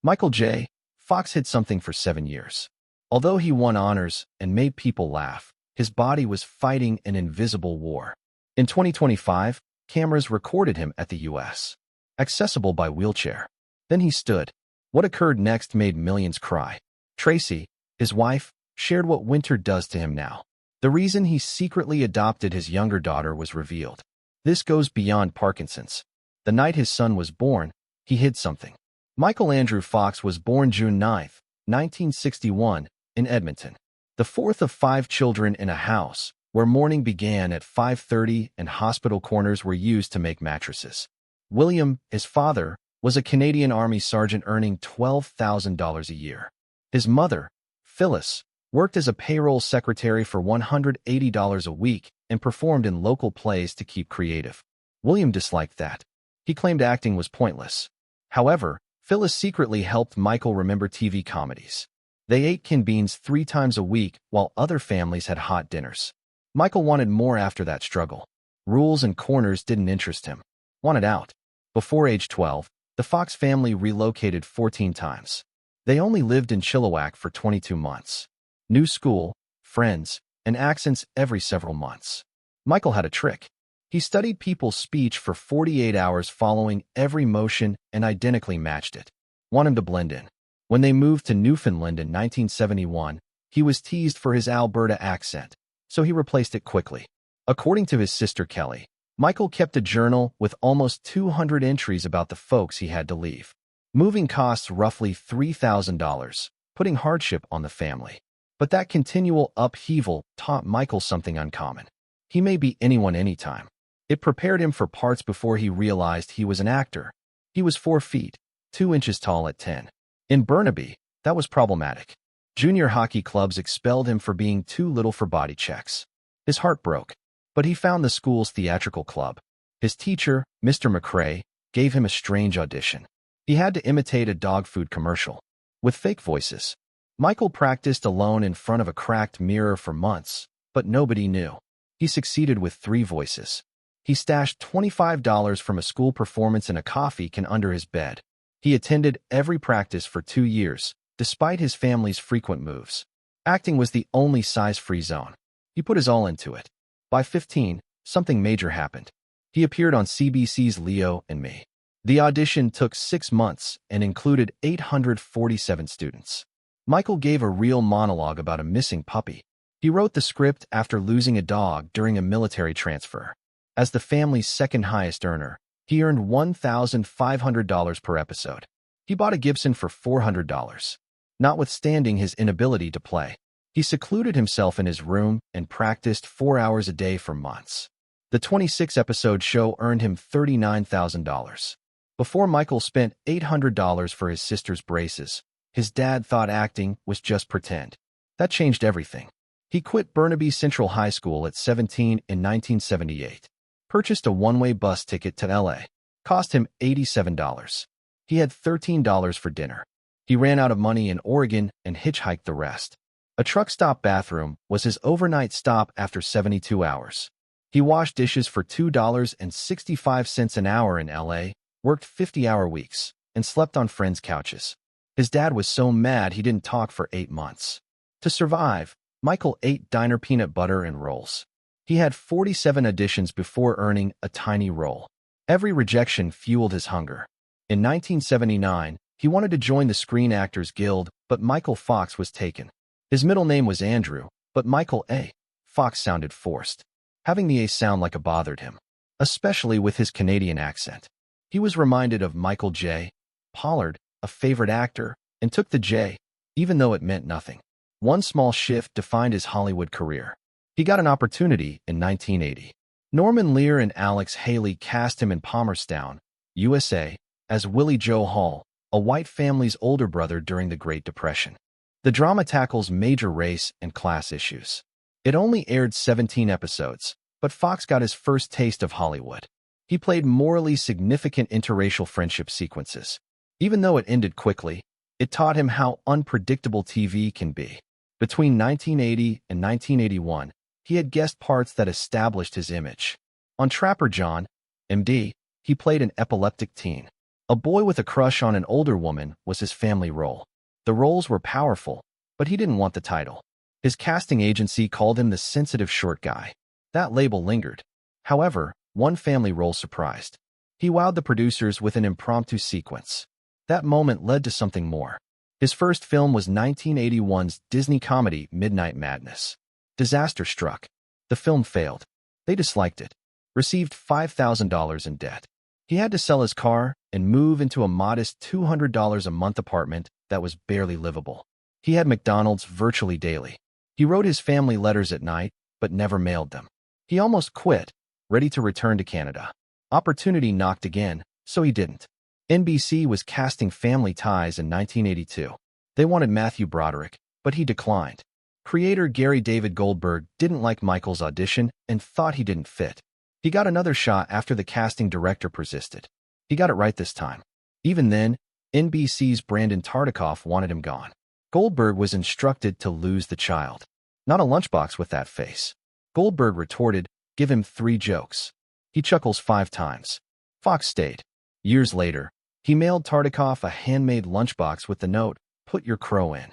Michael J. Fox hid something for 7 years. Although he won honors and made people laugh, his body was fighting an invisible war. In 2025, cameras recorded him at the U.S. accessible by wheelchair. Then he stood. What occurred next made millions cry. Tracy, his wife, shared what winter does to him now. The reason he secretly adopted his younger daughter was revealed. This goes beyond Parkinson's. The night his son was born, he hid something. Michael Andrew Fox was born June 9, 1961, in Edmonton, the fourth of 5 children in a house where mourning began at 5:30 and hospital corners were used to make mattresses. William, his father, was a Canadian Army sergeant earning $12,000 a year. His mother, Phyllis, worked as a payroll secretary for $180 a week and performed in local plays to keep creative. William disliked that. He claimed acting was pointless. However, Phyllis secretly helped Michael remember TV comedies. They ate canned beans 3 times a week while other families had hot dinners. Michael wanted more after that struggle. Rules and corners didn't interest him. Wanted out. Before age 12, the Fox family relocated 14 times. They only lived in Chilliwack for 22 months. New school, friends, and accents every several months. Michael had a trick. He studied people's speech for 48 hours following every motion and identically matched it. Want him to blend in. When they moved to Newfoundland in 1971, he was teased for his Alberta accent, so he replaced it quickly. According to his sister Kelly, Michael kept a journal with almost 200 entries about the folks he had to leave. Moving costs roughly $3,000, putting hardship on the family. But that continual upheaval taught Michael something uncommon. He may be anyone anytime. It prepared him for parts before he realized he was an actor. He was 4 feet, 2 inches tall at 10. In Burnaby, that was problematic. Junior hockey clubs expelled him for being too little for body checks. His heart broke, but he found the school's theatrical club. His teacher, Mr. McCrae, gave him a strange audition. He had to imitate a dog food commercial with fake voices. Michael practiced alone in front of a cracked mirror for months, but nobody knew. He succeeded with 3 voices. He stashed $25 from a school performance in a coffee can under his bed. He attended every practice for 2 years, despite his family's frequent moves. Acting was the only size-free zone. He put his all into it. By 15, something major happened. He appeared on CBC's Leo and Me. The audition took 6 months and included 847 students. Michael gave a real monologue about a missing puppy. He wrote the script after losing a dog during a military transfer. As the family's second highest earner, he earned $1,500 per episode. He bought a Gibson for $400. Notwithstanding his inability to play, he secluded himself in his room and practiced 4 hours a day for months. The 26-episode show earned him $39,000. Before Michael spent $800 for his sister's braces, his dad thought acting was just pretend. That changed everything. He quit Burnaby Central High School at 17 in 1978. Purchased a one-way bus ticket to L.A. Cost him $87. He had $13 for dinner. He ran out of money in Oregon and hitchhiked the rest. A truck stop bathroom was his overnight stop after 72 hours. He washed dishes for $2.65 an hour in L.A., worked 50-hour weeks, and slept on friends' couches. His dad was so mad he didn't talk for 8 months. To survive, Michael ate diner peanut butter and rolls. He had 47 auditions before earning a tiny role. Every rejection fueled his hunger. In 1979, he wanted to join the Screen Actors Guild, but Michael Fox was taken. His middle name was Andrew, but Michael A. Fox sounded forced. Having the A sound like a bothered him, especially with his Canadian accent. He was reminded of Michael J. Pollard, a favorite actor, and took the J, even though it meant nothing. One small shift defined his Hollywood career. He got an opportunity in 1980. Norman Lear and Alex Haley cast him in Palmerstown, USA, as Willie Joe Hall, a white family's older brother during the Great Depression. The drama tackles major race and class issues. It only aired 17 episodes, but Fox got his first taste of Hollywood. He played morally significant interracial friendship sequences. Even though it ended quickly, it taught him how unpredictable TV can be. Between 1980 and 1981, he had guest parts that established his image. On Trapper John, MD, he played an epileptic teen. A boy with a crush on an older woman was his family role. The roles were powerful, but he didn't want the title. His casting agency called him the sensitive short guy. That label lingered. However, one family role surprised. He wowed the producers with an impromptu sequence. That moment led to something more. His first film was 1981's Disney comedy Midnight Madness. Disaster struck. The film failed. They disliked it. Received $5,000 in debt. He had to sell his car and move into a modest $200 a month apartment that was barely livable. He had McDonald's virtually daily. He wrote his family letters at night, but never mailed them. He almost quit, ready to return to Canada. Opportunity knocked again, so he didn't. NBC was casting Family Ties in 1982. They wanted Matthew Broderick, but he declined. Creator Gary David Goldberg didn't like Michael's audition and thought he didn't fit. He got another shot after the casting director persisted. He got it right this time. Even then, NBC's Brandon Tartikoff wanted him gone. Goldberg was instructed to lose the child. Not a lunchbox with that face. Goldberg retorted, "Give him 3 jokes." He chuckles 5 times. Fox stayed. Years later, he mailed Tartikoff a handmade lunchbox with the note, "Put your crow in."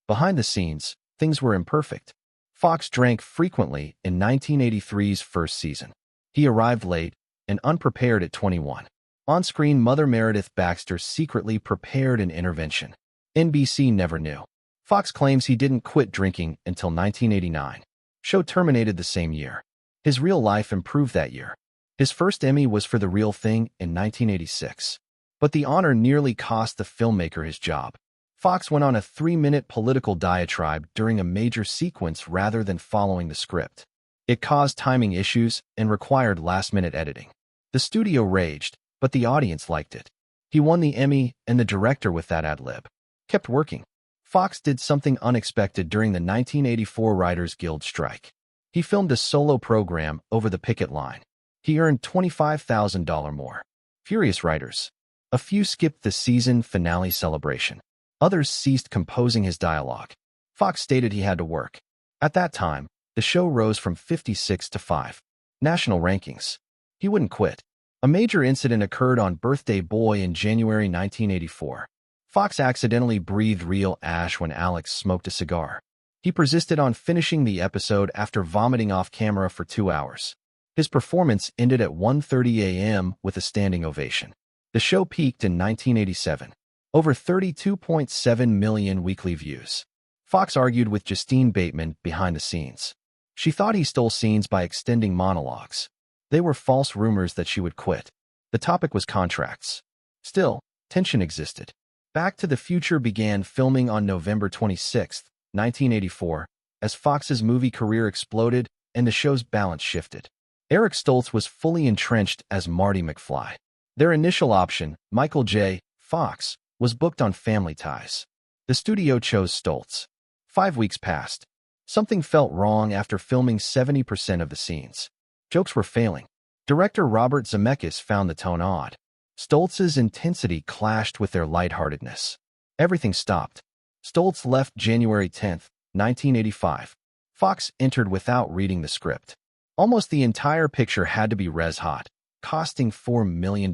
Behind the scenes, things were imperfect. Fox drank frequently in 1983's first season. He arrived late and unprepared at 21. On-screen, Mother Meredith Baxter secretly prepared an intervention. NBC never knew. Fox claims he didn't quit drinking until 1989. Show terminated the same year. His real life improved that year. His first Emmy was for The Real Thing in 1986. But the honor nearly cost the filmmaker his job. Fox went on a 3-minute political diatribe during a major sequence rather than following the script. It caused timing issues and required last-minute editing. The studio raged, but the audience liked it. He won the Emmy, and the director with that ad-lib kept working. Fox did something unexpected during the 1984 Writers Guild strike. He filmed a solo program over the picket line. He earned $25,000 more. Furious writers. A few skipped the season finale celebration. Others ceased composing his dialogue. Fox stated he had to work. At that time, the show rose from 56 to 5. National rankings. He wouldn't quit. A major incident occurred on Birthday Boy in January 1984. Fox accidentally breathed real ash when Alex smoked a cigar. He persisted on finishing the episode after vomiting off camera for 2 hours. His performance ended at 1:30 a.m. with a standing ovation. The show peaked in 1987. Over 32.7 million weekly views. Fox argued with Justine Bateman behind the scenes. She thought he stole scenes by extending monologues. They were false rumors that she would quit. The topic was contracts. Still, tension existed. Back to the Future began filming on November 26, 1984, as Fox's movie career exploded and the show's balance shifted. Eric Stoltz was fully entrenched as Marty McFly. Their initial option, Michael J. Fox, was booked on Family Ties. The studio chose Stoltz. 5 weeks passed. Something felt wrong after filming 70% of the scenes. Jokes were failing. Director Robert Zemeckis found the tone odd. Stoltz's intensity clashed with their lightheartedness. Everything stopped. Stoltz left January 10, 1985. Fox entered without reading the script. Almost the entire picture had to be res-hot, costing $4 million.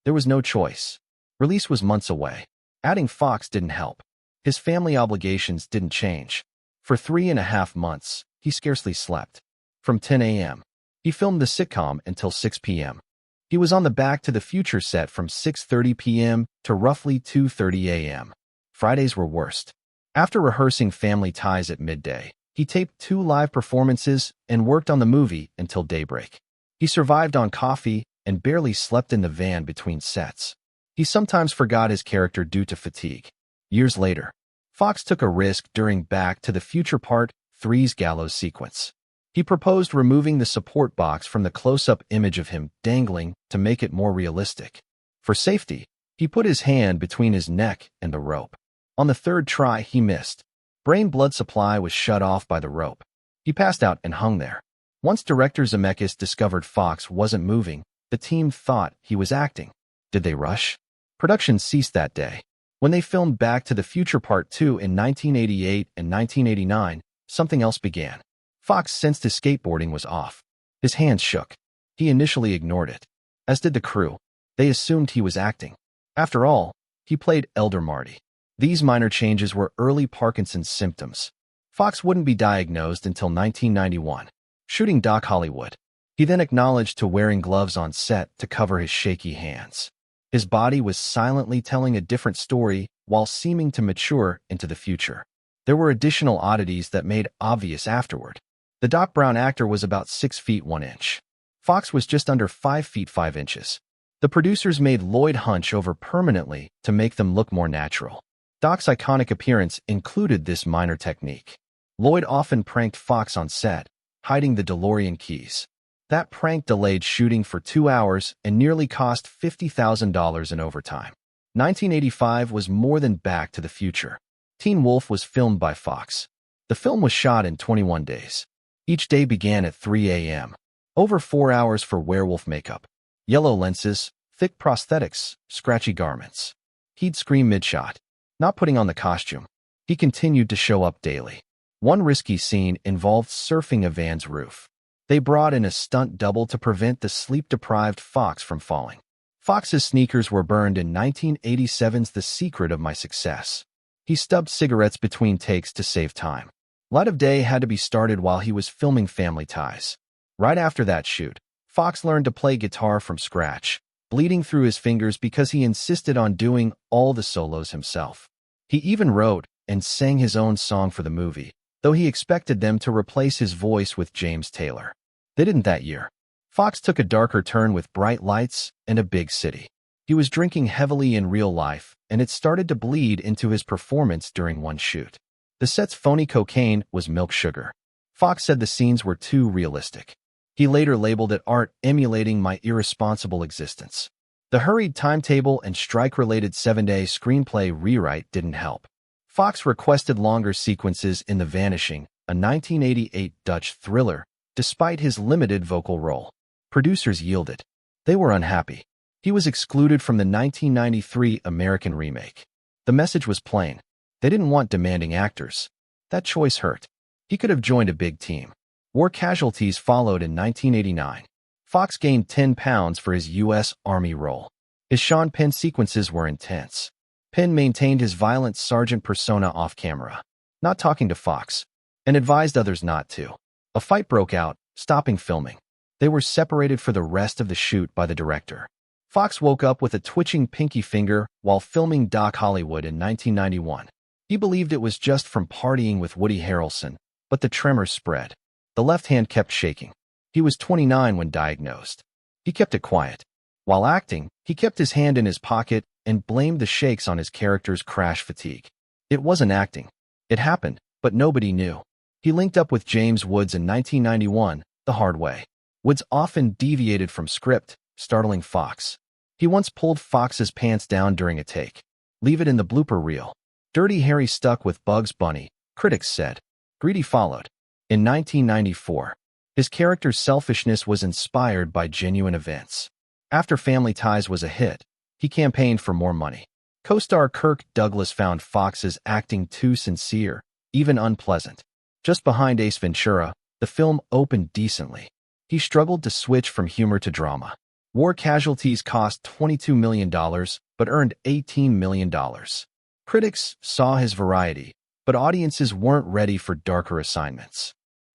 There was no choice. Release was months away. Adding Fox didn't help. His family obligations didn't change. For 3.5 months, he scarcely slept. From 10 a.m., he filmed the sitcom until 6 p.m. He was on the Back to the Future set from 6:30 p.m. to roughly 2:30 a.m. Fridays were worst. After rehearsing Family Ties at midday, he taped 2 live performances and worked on the movie until daybreak. He survived on coffee and barely slept in the van between sets. He sometimes forgot his character due to fatigue. Years later, Fox took a risk during Back to the Future Part 3's gallows sequence. He proposed removing the support box from the close-up image of him dangling to make it more realistic. For safety, he put his hand between his neck and the rope. On the 3rd try, he missed. Brain blood supply was shut off by the rope. He passed out and hung there. Once director Zemeckis discovered Fox wasn't moving, the team thought he was acting. Did they rush? Production ceased that day. When they filmed Back to the Future Part 2 in 1988 and 1989, something else began. Fox sensed his skateboarding was off. His hands shook. He initially ignored it, as did the crew. They assumed he was acting. After all, he played Elder Marty. These minor changes were early Parkinson's symptoms. Fox wouldn't be diagnosed until 1991, shooting Doc Hollywood. He then acknowledged to wearing gloves on set to cover his shaky hands. His body was silently telling a different story while seeming to mature into the future. There were additional oddities that made obvious afterward. The Doc Brown actor was about 6 feet 1 inch. Fox was just under 5 feet 5 inches. The producers made Lloyd hunch over permanently to make them look more natural. Doc's iconic appearance included this minor technique. Lloyd often pranked Fox on set, hiding the DeLorean keys. That prank delayed shooting for 2 hours and nearly cost $50,000 in overtime. 1985 was more than Back to the Future. Teen Wolf was filmed by Fox. The film was shot in 21 days. Each day began at 3 a.m. Over 4 hours for werewolf makeup. Yellow lenses, thick prosthetics, scratchy garments. He'd scream mid-shot, not putting on the costume. He continued to show up daily. One risky scene involved surfing a van's roof. They brought in a stunt double to prevent the sleep-deprived Fox from falling. Fox's sneakers were burned in 1987's The Secret of My Success. He stubbed cigarettes between takes to save time. Light of Day had to be started while he was filming Family Ties. Right after that shoot, Fox learned to play guitar from scratch, bleeding through his fingers because he insisted on doing all the solos himself. He even wrote and sang his own song for the movie, though he expected them to replace his voice with James Taylor. They didn't that year. Fox took a darker turn with bright lights and a big city. He was drinking heavily in real life, and it started to bleed into his performance during one shoot. The set's phony cocaine was milk sugar. Fox said the scenes were too realistic. He later labeled it art emulating my irresponsible existence. The hurried timetable and strike-related 7-day screenplay rewrite didn't help. Fox requested longer sequences in The Vanishing, a 1988 Dutch thriller, despite his limited vocal role. Producers yielded. They were unhappy. He was excluded from the 1993 American remake. The message was plain. They didn't want demanding actors. That choice hurt. He could have joined a big team. War Casualties followed in 1989. Fox gained 10 pounds for his U.S. Army role. His Sean Penn sequences were intense. Penn maintained his violent sergeant persona off-camera, not talking to Fox, and advised others not to. A fight broke out, stopping filming. They were separated for the rest of the shoot by the director. Fox woke up with a twitching pinky finger while filming Doc Hollywood in 1991. He believed it was just from partying with Woody Harrelson, but the tremors spread. The left hand kept shaking. He was 29 when diagnosed. He kept it quiet. While acting, he kept his hand in his pocket and blamed the shakes on his character's crash fatigue. It wasn't acting. It happened, but nobody knew. He linked up with James Woods in 1991, the hard way. Woods often deviated from script, startling Fox. He once pulled Fox's pants down during a take. Leave it in the blooper reel. Dirty Harry stuck with Bugs Bunny, critics said. Greedy followed. In 1994, his character's selfishness was inspired by genuine events. After Family Ties was a hit, he campaigned for more money. Co-star Kirk Douglas found Fox's acting too sincere, even unpleasant. Just behind Ace Ventura, the film opened decently. He struggled to switch from humor to drama. War Casualties cost $22 million, but earned $18 million. Critics saw his variety, but audiences weren't ready for darker assignments.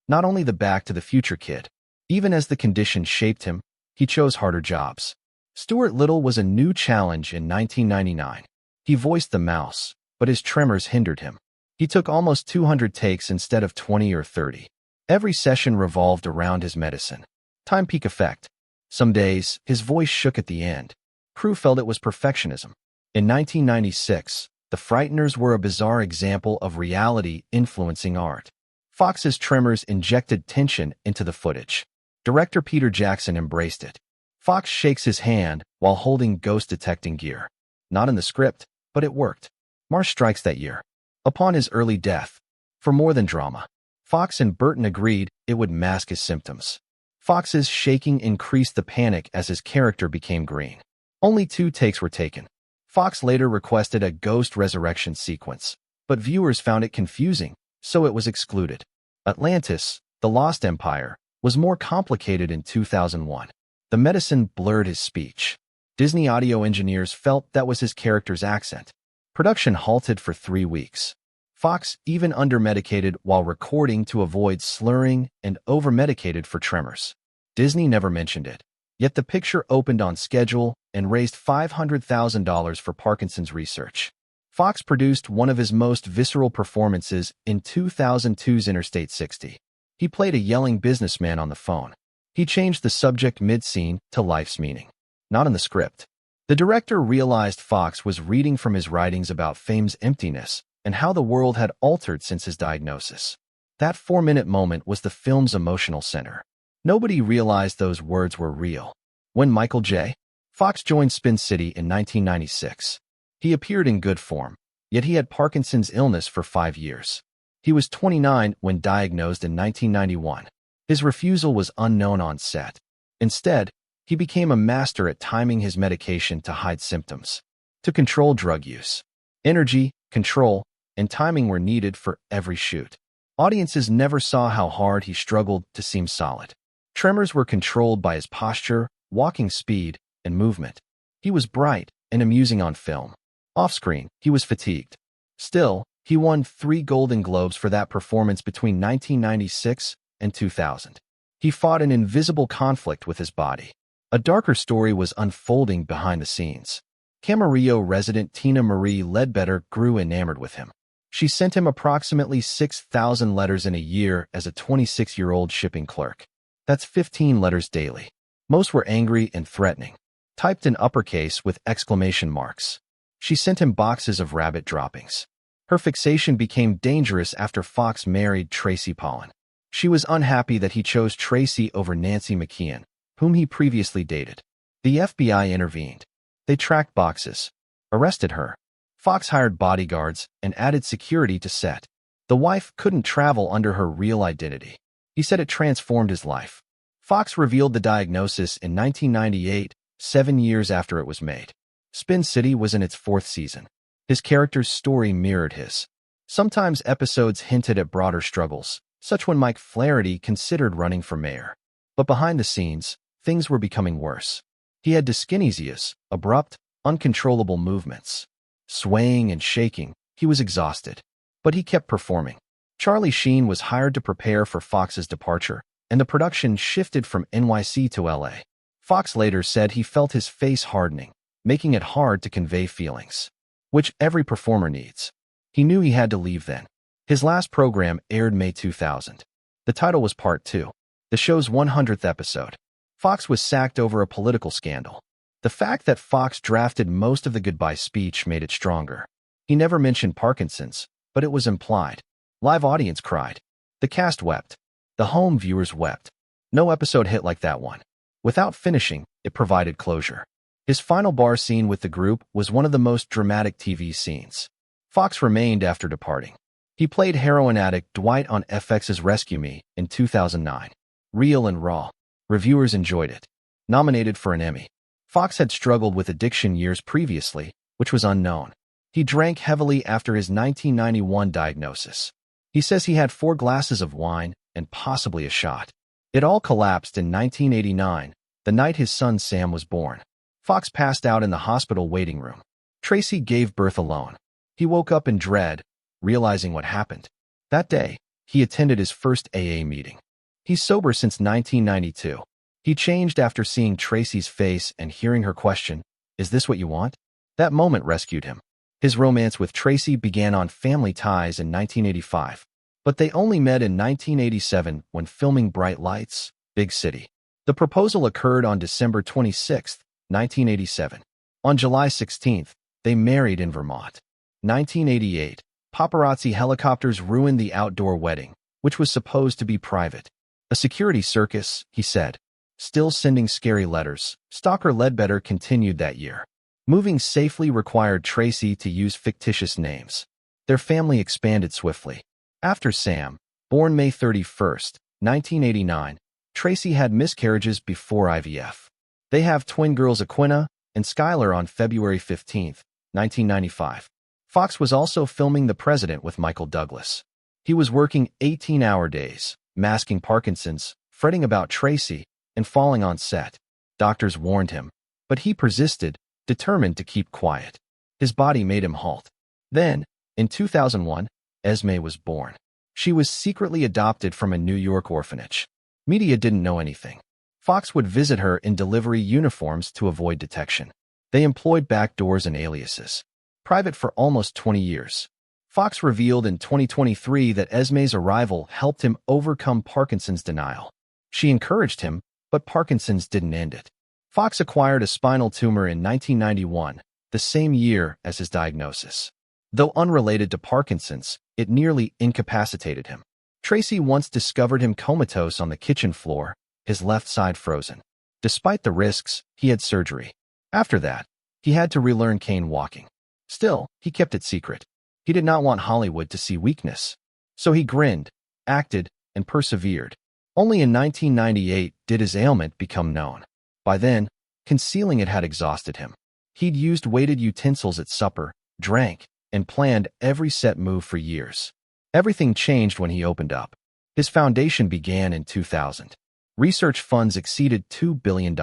Not only the Back to the Future kid. Even as the condition shaped him, he chose harder jobs. Stuart Little was a new challenge in 1999. He voiced the mouse, but his tremors hindered him. He took almost 200 takes instead of 20 or 30. Every session revolved around his medicine. Time peak effect. Some days, his voice shook at the end. Crew felt it was perfectionism. In 1996, The Frighteners were a bizarre example of reality influencing art. Fox's tremors injected tension into the footage. Director Peter Jackson embraced it. Fox shakes his hand while holding ghost-detecting gear. Not in the script, but it worked. Marsh strikes that year. Upon his early death. For more than drama. Fox and Burton agreed it would mask his symptoms. Fox's shaking increased the panic as his character became green. Only 2 takes were taken. Fox later requested a ghost resurrection sequence, but viewers found it confusing, so it was excluded. Atlantis, The Lost Empire, was more complicated in 2001. The medicine blurred his speech. Disney audio engineers felt that was his character's accent. Production halted for 3 weeks. Fox even under-medicated while recording to avoid slurring and over-medicated for tremors. Disney never mentioned it. Yet the picture opened on schedule and raised $500,000 for Parkinson's research. Fox produced one of his most visceral performances in 2002's Interstate 60. He played a yelling businessman on the phone. He changed the subject mid-scene to life's meaning, not in the script. The director realized Fox was reading from his writings about fame's emptiness and how the world had altered since his diagnosis. That 4-minute moment was the film's emotional center. Nobody realized those words were real. When Michael J. Fox joined Spin City in 1996. He appeared in good form, yet he had Parkinson's illness for 5 years. He was 29 when diagnosed in 1991. His refusal was unknown on set. Instead, he became a master at timing his medication to hide symptoms. To control drug use, energy, control, and timing were needed for every shoot. Audiences never saw how hard he struggled to seem solid. Tremors were controlled by his posture, walking speed, and movement. He was bright and amusing on film. Off-screen, he was fatigued. Still, he won 3 Golden Globes for that performance between 1996 and 2000. He fought an invisible conflict with his body. A darker story was unfolding behind the scenes. Camarillo resident Tina Marie Ledbetter grew enamored with him. She sent him approximately 6,000 letters in a year as a 26-year-old shipping clerk. That's 15 letters daily. Most were angry and threatening, typed in uppercase with exclamation marks. She sent him boxes of rabbit droppings. Her fixation became dangerous after Fox married Tracy Pollan. She was unhappy that he chose Tracy over Nancy McKeon, whom he previously dated. The FBI intervened. They tracked boxes, arrested her. Fox hired bodyguards and added security to set. The wife couldn't travel under her real identity. He said it transformed his life. Fox revealed the diagnosis in 1998, 7 years after it was made. Spin City was in its 4th season. His character's story mirrored his. Sometimes episodes hinted at broader struggles, such when Mike Flaherty considered running for mayor. But behind the scenes, things were becoming worse. He had dyskinesias, abrupt, uncontrollable movements. Swaying and shaking, he was exhausted. But he kept performing. Charlie Sheen was hired to prepare for Fox's departure, and the production shifted from NYC to LA. Fox later said he felt his face hardening, making it hard to convey feelings, which every performer needs. He knew he had to leave then. His last program aired May 2000. The title was Part 2, the show's 100th episode. Fox was sacked over a political scandal. The fact that Fox drafted most of the goodbye speech made it stronger. He never mentioned Parkinson's, but it was implied. Live audience cried. The cast wept. The home viewers wept. No episode hit like that one. Without finishing, it provided closure. His final bar scene with the group was one of the most dramatic TV scenes. Fox remained after departing. He played heroin addict Dwight on FX's Rescue Me in 2009. Real and raw. Reviewers enjoyed it. Nominated for an Emmy. Fox had struggled with addiction years previously, which was unknown. He drank heavily after his 1991 diagnosis. He says he had 4 glasses of wine and possibly a shot. It all collapsed in 1989, the night his son Sam was born. Fox passed out in the hospital waiting room. Tracy gave birth alone. He woke up in dread, realizing what happened. That day, he attended his first AA meeting. He's sober since 1992. He changed after seeing Tracy's face and hearing her question, "Is this what you want?" That moment rescued him. His romance with Tracy began on Family Ties in 1985, but they only met in 1987 when filming Bright Lights, Big City. The proposal occurred on December 26, 1987. On July 16, they married in Vermont. 1988, paparazzi helicopters ruined the outdoor wedding, which was supposed to be private. A security circus, he said. Still sending scary letters, stalker Ledbetter continued that year. Moving safely required Tracy to use fictitious names. Their family expanded swiftly. After Sam, born May 31, 1989, Tracy had miscarriages before IVF. They have twin girls Aquina and Skylar on February 15, 1995. Fox was also filming The President with Michael Douglas. He was working 18-hour days, masking Parkinson's, fretting about Tracy, and falling on set. Doctors warned him. But he persisted, determined to keep quiet. His body made him halt. Then, in 2001, Esme was born. She was secretly adopted from a New York orphanage. Media didn't know anything. Fox would visit her in delivery uniforms to avoid detection. They employed backdoors and aliases. Private for almost 20 years. Fox revealed in 2023 that Esme's arrival helped him overcome Parkinson's denial. She encouraged him, but Parkinson's didn't end it. Fox acquired a spinal tumor in 1991, the same year as his diagnosis. Though unrelated to Parkinson's, it nearly incapacitated him. Tracy once discovered him comatose on the kitchen floor, his left side frozen. Despite the risks, he had surgery. After that, he had to relearn cane walking. Still, he kept it secret. He did not want Hollywood to see weakness. So he grinned, acted, and persevered. Only in 1998 did his ailment become known. By then, concealing it had exhausted him. He'd used weighted utensils at supper, drank, and planned every set move for years. Everything changed when he opened up. His foundation began in 2000. Research funds exceeded $2 billion,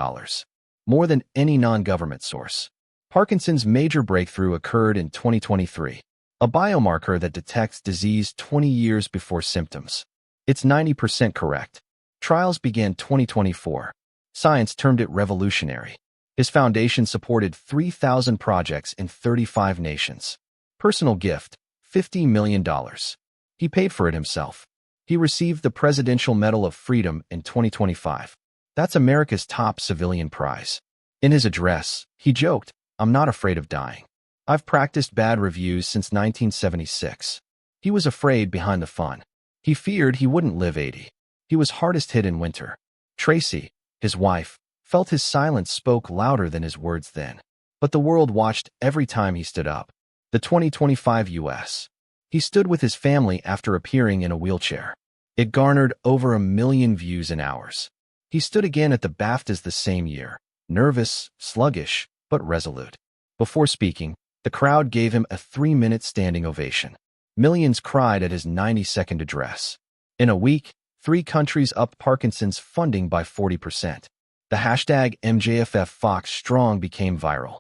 more than any non-government source. Parkinson's major breakthrough occurred in 2023, a biomarker that detects disease 20 years before symptoms. It's 90% correct. Trials began 2024. Science termed it revolutionary. His foundation supported 3,000 projects in 35 nations. Personal gift, $50 million. He paid for it himself. He received the Presidential Medal of Freedom in 2025. That's America's top civilian prize. In his address, he joked, "I'm not afraid of dying. I've practiced bad reviews since 1976. He was afraid behind the fun. He feared he wouldn't live 80. He was hardest hit in winter. Tracy, his wife, felt his silence spoke louder than his words then. But the world watched every time he stood up. The 2025 U.S. He stood with his family after appearing in a wheelchair. It garnered over 1 million views in hours. He stood again at the BAFTAs the same year, nervous, sluggish, but resolute. Before speaking, the crowd gave him a 3-minute standing ovation. Millions cried at his 90-second address. In a week, 3 countries upped Parkinson's funding by 40%. The hashtag MJFF Fox Strong became viral.